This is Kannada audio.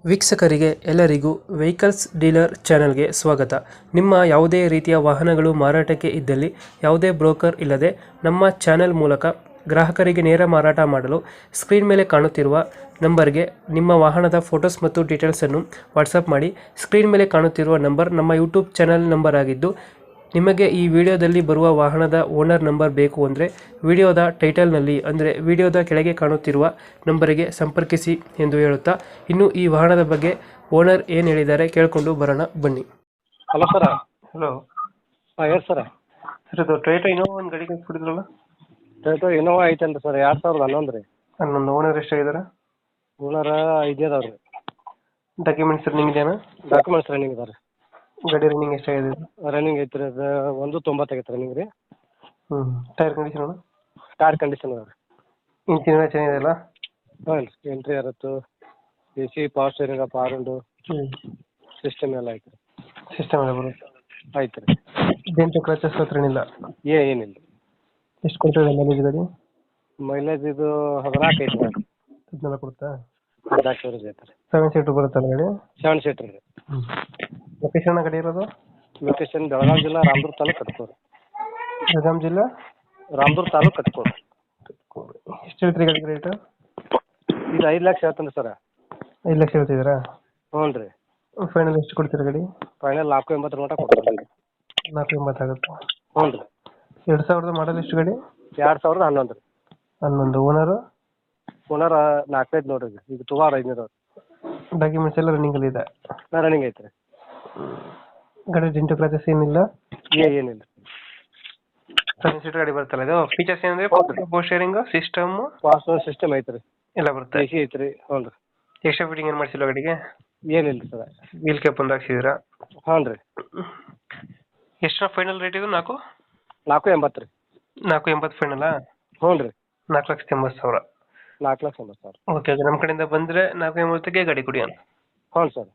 ವೀಕ್ಷಕರಿಗೆ ಎಲ್ಲರಿಗೂ ವೆಹಿಕಲ್ಸ್ ಡೀಲರ್ ಚಾನೆಲ್ಗೆ ಸ್ವಾಗತ. ನಿಮ್ಮ ಯಾವುದೇ ರೀತಿಯ ವಾಹನಗಳು ಮಾರಾಟಕ್ಕೆ ಇದ್ದಲ್ಲಿ ಯಾವುದೇ ಬ್ರೋಕರ್ ಇಲ್ಲದೆ ನಮ್ಮ ಚಾನೆಲ್ ಮೂಲಕ ಗ್ರಾಹಕರಿಗೆ ನೇರ ಮಾರಾಟ ಮಾಡಲು ಸ್ಕ್ರೀನ್ ಮೇಲೆ ಕಾಣುತ್ತಿರುವ ನಂಬರ್ಗೆ ನಿಮ್ಮ ವಾಹನದ ಫೋಟೋಸ್ ಮತ್ತು ಡೀಟೇಲ್ಸನ್ನು ವಾಟ್ಸಪ್ ಮಾಡಿ. ಸ್ಕ್ರೀನ್ ಮೇಲೆ ಕಾಣುತ್ತಿರುವ ನಂಬರ್ ನಮ್ಮ ಯೂಟ್ಯೂಬ್ ಚಾನೆಲ್ ನಂಬರ್ ಆಗಿದ್ದು, ನಿಮಗೆ ಈ ವಿಡಿಯೋದಲ್ಲಿ ಬರುವ ವಾಹನದ ಓನರ್ ನಂಬರ್ ಬೇಕು ಅಂದರೆ ವಿಡಿಯೋದ ಟೈಟಲ್ನಲ್ಲಿ ಅಂದರೆ ವಿಡಿಯೋದ ಕೆಳಗೆ ಕಾಣುತ್ತಿರುವ ನಂಬರಿಗೆ ಸಂಪರ್ಕಿಸಿ ಎಂದು ಹೇಳುತ್ತಾ, ಇನ್ನು ಈ ವಾಹನದ ಬಗ್ಗೆ ಓನರ್ ಏನು ಹೇಳಿದ್ದಾರೆ ಕೇಳಿಕೊಂಡು ಬರೋಣ ಬನ್ನಿ. Hello sir. ಹಲೋ ಹಾಂ ಹೇಳಿ ಸರ. ಸರ್, ಇದು ಟೊಯೋಟಾ ಇನೋವಾ ಒಂದು ಗಾಡಿ ಕಳಿಸ್ಬಿಟ್ಟಿದ್ರಲ್ಲ? ಟೊಯೋಟೋ ಇನೋವಾ ಐತೇನ್ರಿ ಸರ್, 2011 ರೀ. ಹನ್ನೊಂದು. ಓನರ್ ಎಷ್ಟಾಗಿದ್ದಾರೆ? ಓನರ 5 ಅದಾವ್ರಿ. ಡಾಕ್ಯುಮೆಂಟ್ಸ್ ರನ್ನಿಂಗ್ ಇದೆಯಾ? ಡಾಕ್ಯುಮೆಂಟ್ಸ್ ರನ್ನಿಂಗ್ ಇದಾವೆ ರೀ. ಗಾಡಿ ರನ್ನಿಂಗ್ ಎಷ್ಟಾಗಿದೆ? ರನ್ನಿಂಗ್ ಐತ್ರಿ, ಅದು 190 ಆಗೈತೆ ರನ್ನಿಂಗ್ ರೀ. Tyre condition? ಟೈರ್ ಕಂಡೀಷನ್ ಅದಾವೆ ರೀ. ಇಂಜಿನ್ ಚೆನ್ನಾಗಿದೆ ಅಲ್ಲ? ಹಾಂ ರೀ. ಎಂಟ್ರಿ ಇರತ್ತು, ಎ ಸಿ, ಪವರ್ ಸ್ಟೇರಿಂಗ್, ಪಾರುಂಡು ಸಿಸ್ಟಮ್ ಎಲ್ಲ ಐತೆ ರೀ. ಸಿಸ್ಟಮ್ ಎಲ್ಲ ಬರುತ್ತೆ? ಐತೆ ರೀ. ಡೆಂಟು ಕ್ರಚಸ್ ಹತ್ರ ಏನಿಲ್ಲ? ಏನಿಲ್ಲ. ಎಷ್ಟು ಕೊಡ್ತದೆ ಮೈಲೇಜ್ ಗಾಡಿ? ಮೈಲೇಜ್ ಇದು 14 ಐತೆ ರೀ. 14 ಕೊಡುತ್ತಾ? 14 ಸಾವಿರ ಐತೆ ರೀ. 7 ಸೀಟರ್ ಬರುತ್ತಲ್ಲ ಗಾಡಿ? 7 ಸೀಟ್ರ್ ರೀ. ಲೊಕೇಶನ್ ಗಾಡಿ ಇರೋದು? ಲೊಕೇಶನ್ ಬೆಳಗಾವಿ ಜಿಲ್ಲಾ ರಾಮದುರ್ಗ ತಾಲೂಕು ಕಟ್ಕೋರಿ. ಬೆಳಗಾಂ ಜಿಲ್ಲಾ ರಾಮದುರ್ಗ ತಾಲೂಕು ಕಟ್ಕೋರಿ. ಎಷ್ಟು ಹೇಳ್ತೀರಿ ಗಾಡಿ ರೇಟ್? ಇದು 5 ಲಕ್ಷ ಹೇಳ್ತಾನೆ ಸರ. 5 ಲಕ್ಷ ಹೇಳ್ತಿದ್ದೀರಾ? ಹ್ಞೂ ರೀ. ಫೈನಲ್ ಎಷ್ಟು ಕೊಡ್ತೀರಾ ಗಾಡಿ? ಫೈನಲ್ 480 ಮಟ್ಟ ಕೊಡ್ತೀವಿ. 480 ಆಗುತ್ತೆ? ಹ್ಞೂ ರೀ. 2000 ಮಾಡಲ್ ಎಷ್ಟು ಗಾಡಿ? 2011 ರೀ. 11. ಓನರು? ಓನರ್ 4 ನೋಡ್ರಿ. ಈಗ 500 ಡಾಕ್ಯುಮೆಂಟ್ಸ್ ಎಲ್ಲ ರನ್ನಿಂಗಲ್ಲಿ ಇದೆ? ರನ್ನಿಂಗ್ ಐತೆ ರೀ. ಗಾಡಿ ಡೆಂಟು ಕ್ರಾಚಸ್ ಏನಿಲ್ಲ? ಏನಿಲ್ಲ. 7 ಸೀಟರ್ ಗಾಡಿ ಬರ್ತಲ್ಲ ಇದು? ಫೀಚರ್ಸ್ ಏನಂದ್ರೆ power steering, system, pass system ಐತೆ ರೀ. ಎಲ್ಲ ಬರುತ್ತೆ? ಎ ಸಿ ಐತೆ ರೀ. ಹ್ಞೂ ರೀ. ಎಕ್ಸ್ಟ್ರಾ ಫಿಟ್ಟಿಂಗ್ ಏನು ಮಾಡಿಸಿಲ್ಲ ಗಾಡಿಗೆ? ಏನಿಲ್ಲ ರೀ ಸರ. ವೀಲ್ ಕ್ಯಾಪ್ ಒಂದು ಹಾಕ್ಸಿದ್ದೀರಾ? ಹ್ಞೂ ರೀ. ಎಷ್ಟು ಫೈನಲ್ ರೇಟ್ ಇದು? 480 ರೀ. 480 ಫೈನಲ್ಲಾ? ಹ್ಞೂ ರೀ. 4,80,000. 4,80,000. ಓಕೆ, ನಮ್ಮ ಕಡೆಯಿಂದ ಬಂದರೆ 480ಗೆ ಗಾಡಿ ಕೊಡಿ ಅಣ್ಣ. ಹ್ಞೂ ಸರ್.